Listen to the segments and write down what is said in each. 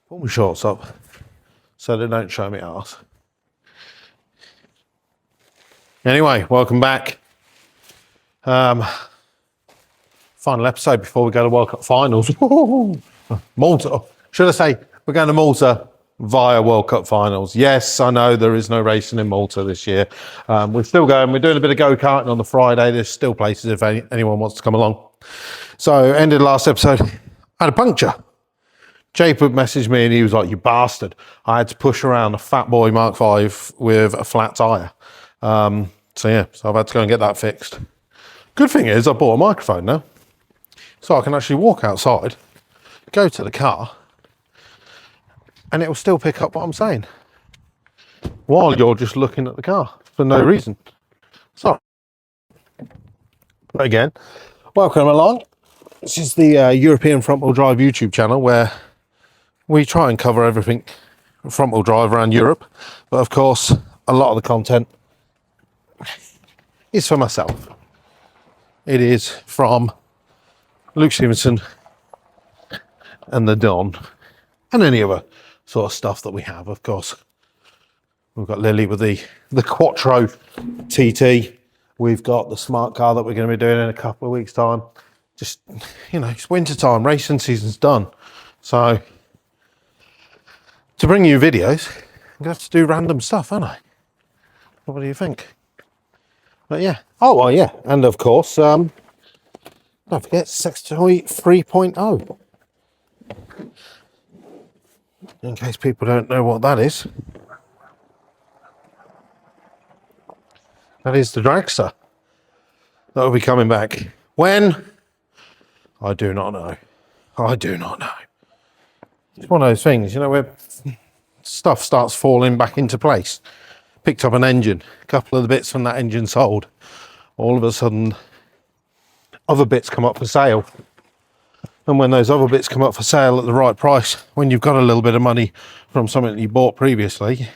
Pull my shorts up so they don't show me arse. Anyway, welcome back. Final episode before we go to World Cup finals. Malta. Should I say we're going to Malta via World Cup finals? Yes, I know there is no racing in Malta this year. We're still going. We're doing a bit of go-karting on the Friday. There's still places if anyone wants to come along. So, ended last episode. I had a puncture. Jacob messaged me and he was like, "You bastard. I had to push around a Fat Boy Mark V with a flat tyre." So I've had to go and get that fixed. Good thing is I bought a microphone now. So I can actually walk outside, go to the car, and it will still pick up what I'm saying while you're just looking at the car for no reason. So, again, welcome along. This is the European Front Wheel Drive YouTube channel where we try and cover everything front wheel drive around Europe. But of course, a lot of the content is for myself. It is from Luke Stevenson and the Don and any other sort of stuff that we have, of course. We've got Lily with the Quattro TT. We've got the smart car that we're going to be doing in a couple of weeks' time. Just, it's winter time, racing season's done. So, to bring you videos, I'm going to have to do random stuff, aren't I? What do you think? But yeah. Oh, well, yeah. And of course, don't forget Sextoy 3.0. In case people don't know what that is. That is the dragster. That will be coming back. When? I do not know. I do not know. It's one of those things, where stuff starts falling back into place. Picked up an engine, a couple of the bits from that engine sold. All of a sudden, other bits come up for sale. And when those other bits come up for sale at the right price, when you've got a little bit of money from something that you bought previously,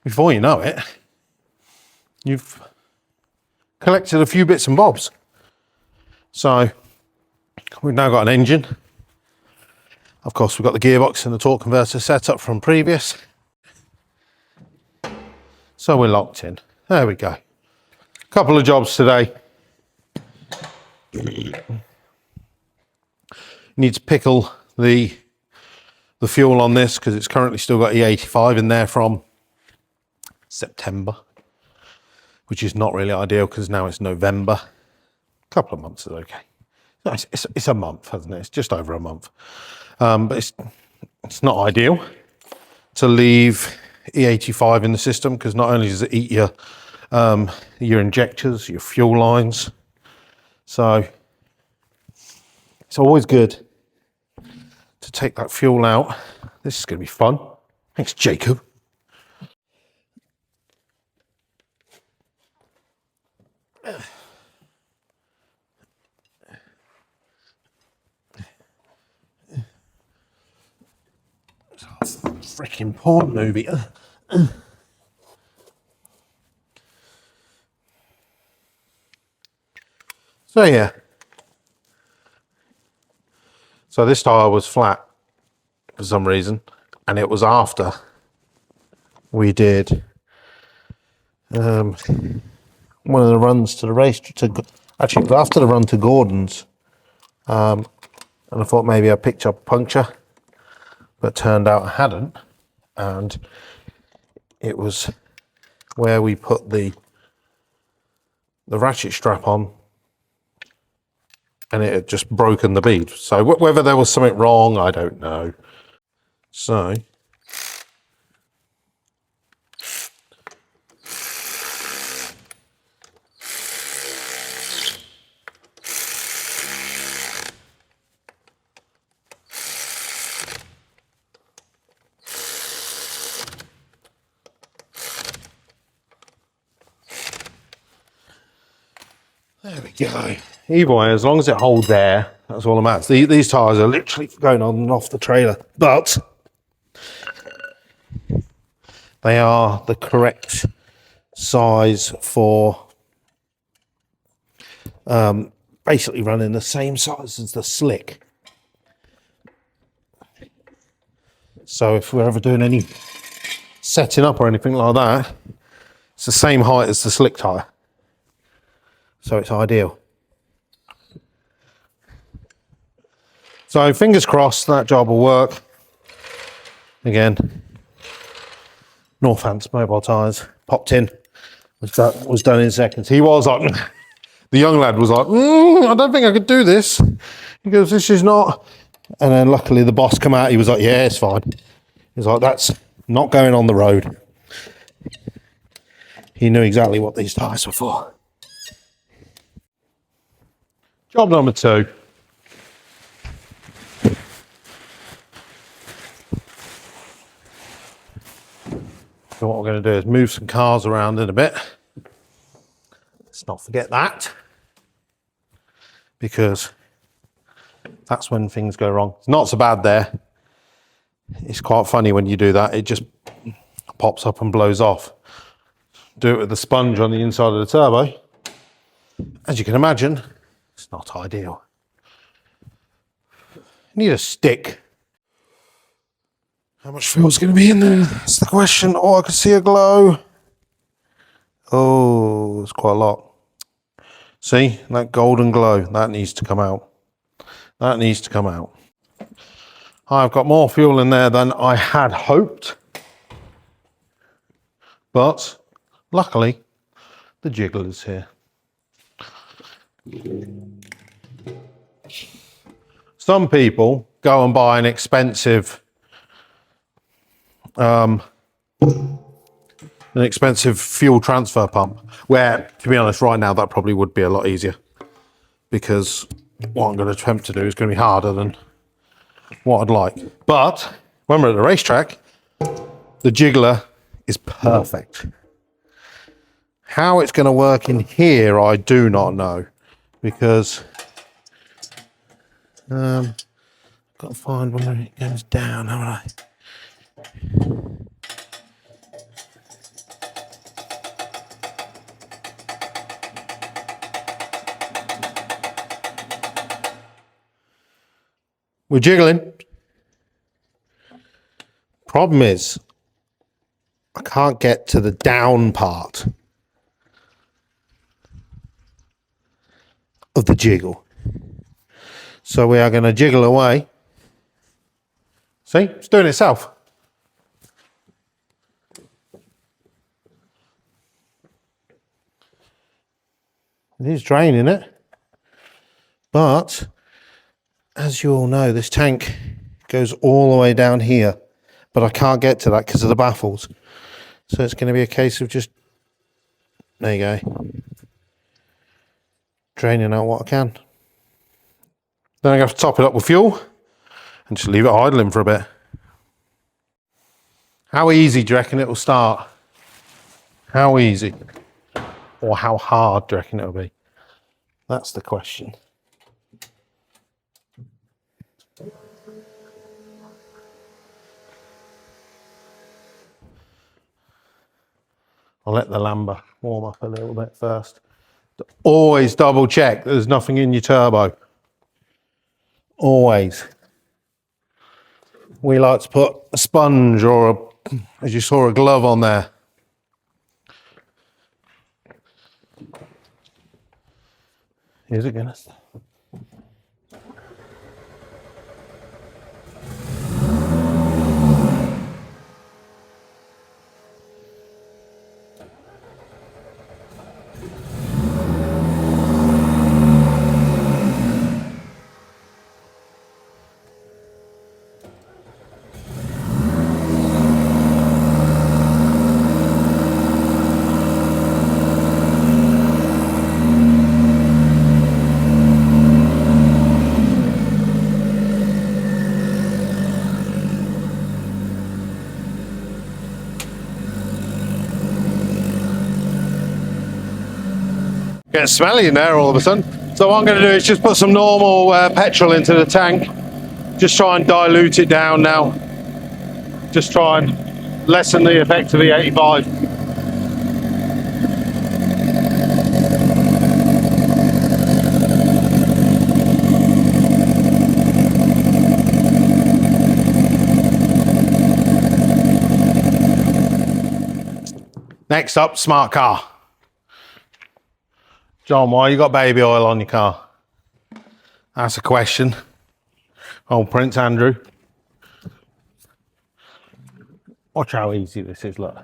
before you know it, you've collected a few bits and bobs. So, we've now got an engine. Of course, we've got the gearbox and the torque converter set up from previous. So we're locked in. There we go. Couple of jobs today. Need to pickle the fuel on this because it's currently still got E85 in there from September, which is not really ideal because now it's November. A couple of months is okay. No, it's a month, hasn't it? It's just over a month. But it's not ideal to leave E85 in the system because not only does it eat your injectors, your fuel lines, so it's always good to take that fuel out. This is going to be fun. Thanks, Jacob. Freaking porn movie. So yeah. So this tyre was flat for some reason, and it was after we did one of the runs to the race. Actually, it was after the run to Gordon's, and I thought maybe I picked up a puncture. But turned out I hadn't, and it was where we put the ratchet strap on, and it had just broken the bead. So whether there was something wrong, I don't know. So there we go. Either way, as long as it holds air, that's all that matters. These tyres are literally going on and off the trailer, but they are the correct size for basically running the same size as the slick. So if we're ever doing any setting up or anything like that, it's the same height as the slick tyre. So it's ideal. So fingers crossed that job will work. Again, Northants mobile tyres, popped in, was done in seconds. He was like, the young lad was like, I don't think I could do this. He goes, this is not. And then luckily the boss come out, he was like, yeah, it's fine. He's like, that's not going on the road. He knew exactly what these tyres were for. Job number 2. So what we're going to do is move some cars around in a bit. Let's not forget that, because that's when things go wrong. It's not so bad there. It's quite funny when you do that. It just pops up and blows off. Do it with the sponge on the inside of the turbo. As you can imagine, it's not ideal. You need a stick. How much fuel's going to be in there? That's the question. Oh, I can see a glow. Oh, it's quite a lot. See, that golden glow, that needs to come out. That needs to come out. I've got more fuel in there than I had hoped. But luckily, the jiggle is here. Some people go and buy an expensive fuel transfer pump, where, to be honest, right now that probably would be a lot easier, because what I'm going to attempt to do is going to be harder than what I'd like. But when we're at the racetrack, the jiggler is perfect. How it's going to work in here, I do not know, because I've got to find where it goes down, haven't I? We're jiggling. Problem is, I can't get to the down part of the jiggle. So we are going to jiggle away. See, it's doing itself. It is draining it. But as you all know, this tank goes all the way down here, but I can't get to that because of the baffles. So it's going to be a case of just, there you go, draining out what I can. Then I have to top it up with fuel and just leave it idling for a bit. How easy do you reckon it will start? How easy? Or how hard do you reckon it will be? That's the question. I'll let the Lamba warm up a little bit first. Always double check there's nothing in your turbo. Always. We like to put a sponge or, as you saw, a glove on there. Is it gonna start? Getting smelly in there all of a sudden. So what I'm going to do is just put some normal petrol into the tank. Just try and dilute it down now. Just try and lessen the effect of the 85. Next up, smart car. John, why you got baby oil on your car? That's a question. Oh, Prince Andrew. Watch how easy this is, look.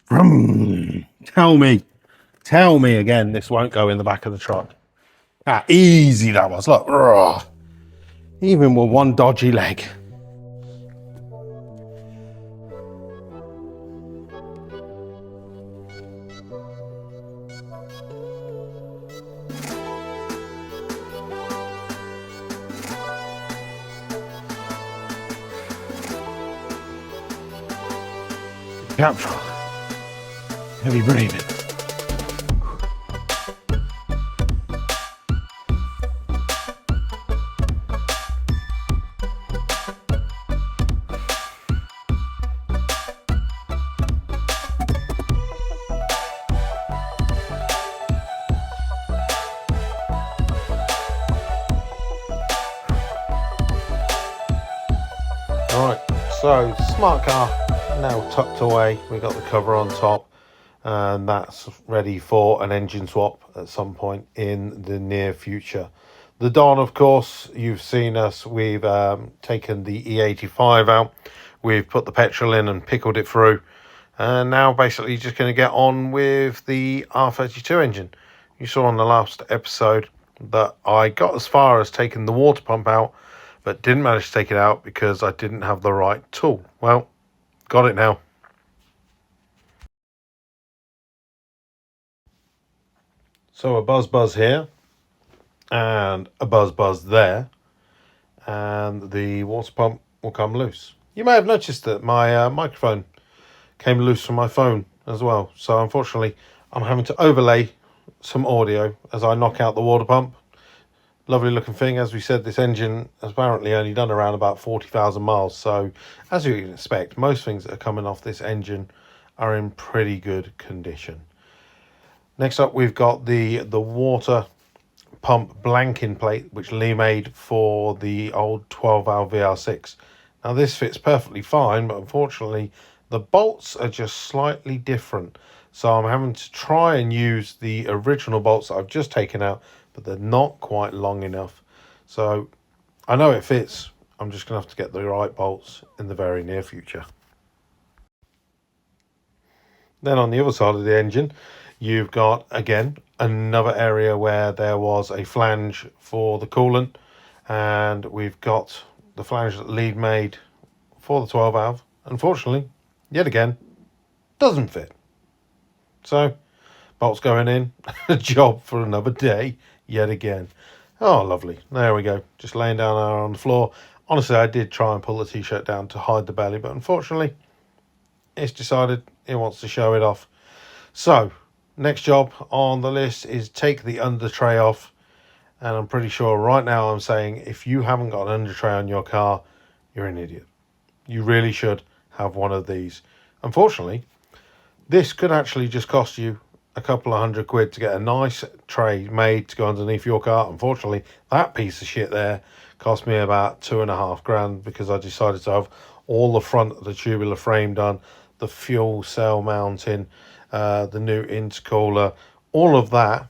Vroom. Tell me again this won't go in the back of the truck. How easy that was, look. Ugh. Even with one dodgy leg. Capsule. Heavy breathing. Alright, so smart car now tucked away. We got the cover on top, and that's ready for an engine swap at some point in the near future. The Don, of course, you've seen us. We've taken the E85 out. We've put the petrol in and pickled it through. And now basically just going to get on with the R32 engine. You saw on the last episode that I got as far as taking the water pump out, but didn't manage to take it out because I didn't have the right tool. Well, got it now. So a buzz here and a buzz there, and the water pump will come loose. You may have noticed that my microphone came loose from my phone as well. So unfortunately, I'm having to overlay some audio as I knock out the water pump. Lovely looking thing. As we said, this engine has apparently only done around about 40,000 miles. So as you can expect, most things that are coming off this engine are in pretty good condition. Next up, we've got the water pump blanking plate, which Lee made for the old 12-valve VR6. Now this fits perfectly fine, but unfortunately the bolts are just slightly different. So I'm having to try and use the original bolts that I've just taken out, but they're not quite long enough. So I know it fits. I'm just going to have to get the right bolts in the very near future. Then on the other side of the engine, you've got, again, another area where there was a flange for the coolant. And we've got the flange that Lee made for the 12-valve. Unfortunately, yet again, doesn't fit. So, bolts going in, a job for another day, yet again. Oh, lovely. There we go. Just laying down there on the floor. Honestly, I did try and pull the t-shirt down to hide the belly, but unfortunately, it's decided it wants to show it off. So, next job on the list is take the under tray off. And I'm pretty sure right now I'm saying if you haven't got an under tray on your car, you're an idiot. You really should have one of these. Unfortunately, this could actually just cost you a couple of £100 to get a nice tray made to go underneath your car. Unfortunately, that piece of shit there cost me about £2,500 because I decided to have all the front of the tubular frame done, the fuel cell mounting, the new intercooler, all of that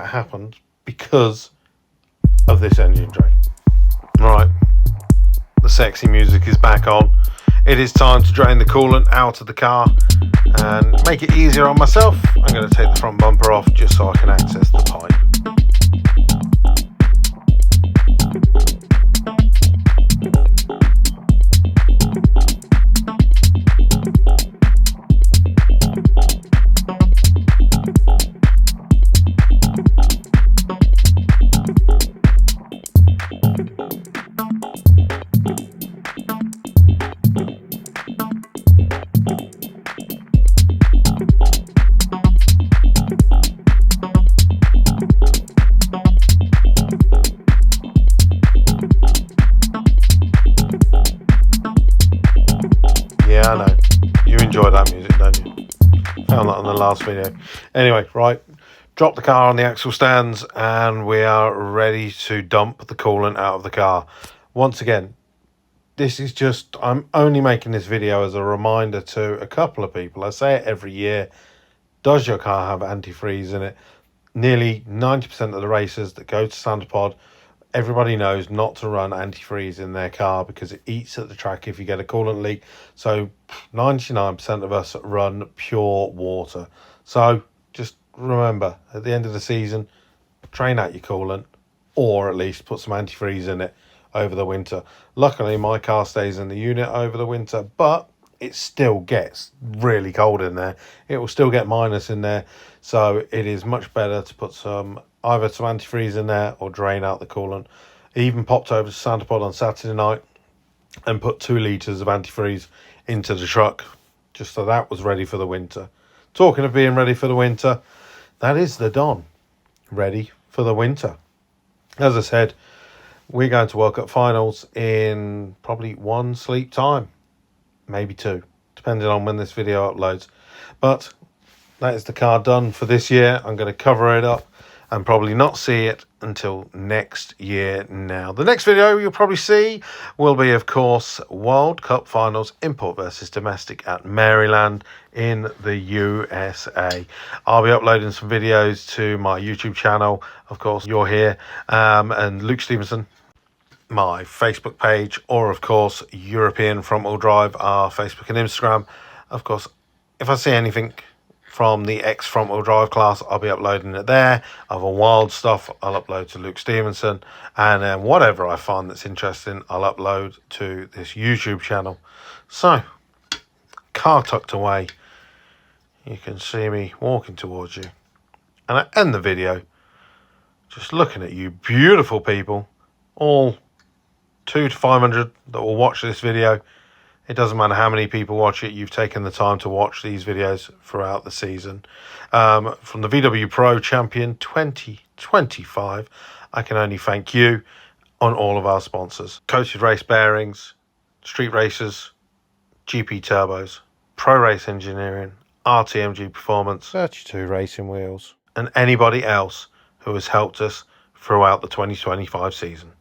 happened because of this engine tray. Right, the sexy music is back on. It is time to drain the coolant out of the car and make it easier on myself. I'm going to take the front bumper off just so I can access the pipe. Yeah, I know. You enjoy that music, don't you? Found that on the last video. Anyway, right. Drop the car on the axle stands and we are ready to dump the coolant out of the car. Once again, this is just, I'm only making this video as a reminder to a couple of people. I say it every year. Does your car have antifreeze in it? Nearly 90% of the racers that go to Santopod, everybody knows not to run antifreeze in their car because it eats at the track if you get a coolant leak. So 99% of us run pure water. So just remember, at the end of the season, drain out your coolant, or at least put some antifreeze in it over the winter. Luckily, my car stays in the unit over the winter, but it still gets really cold in there. It will still get minus in there. So it is much better to put either some antifreeze in there or drain out the coolant. I even popped over to Santopod on Saturday night and put 2 litres of antifreeze into the truck, just so that was ready for the winter. Talking of being ready for the winter, that is the Don, ready for the winter. As I said, we're going to World Cup finals in probably 1 sleep time, maybe 2, depending on when this video uploads. But that is the car done for this year. I'm going to cover it up and probably not see it until next year now. The next video you'll probably see will be, of course, World Cup finals, import versus domestic at Maryland in the USA. I'll be uploading some videos to my YouTube channel. Of course, you're here, and Luke Stevenson, my Facebook page, or of course European Front Wheel Drive, our Facebook and Instagram. Of course, if I see anything from the ex Front Wheel Drive class, I'll be uploading it there. Other wild stuff I'll upload to Luke Stevenson, and then whatever I find that's interesting I'll upload to this YouTube channel. So, car tucked away, you can see me walking towards you, and I end the video just looking at you beautiful people, all 200 to 500 that will watch this video. It doesn't matter how many people watch it, you've taken the time to watch these videos throughout the season. From the VW Pro Champion 2025, I can only thank you on all of our sponsors. Coated Race Bearings, Street Racers, GP Turbos, Pro Race Engineering, RTMG Performance, 32 Racing Wheels, and anybody else who has helped us throughout the 2025 season.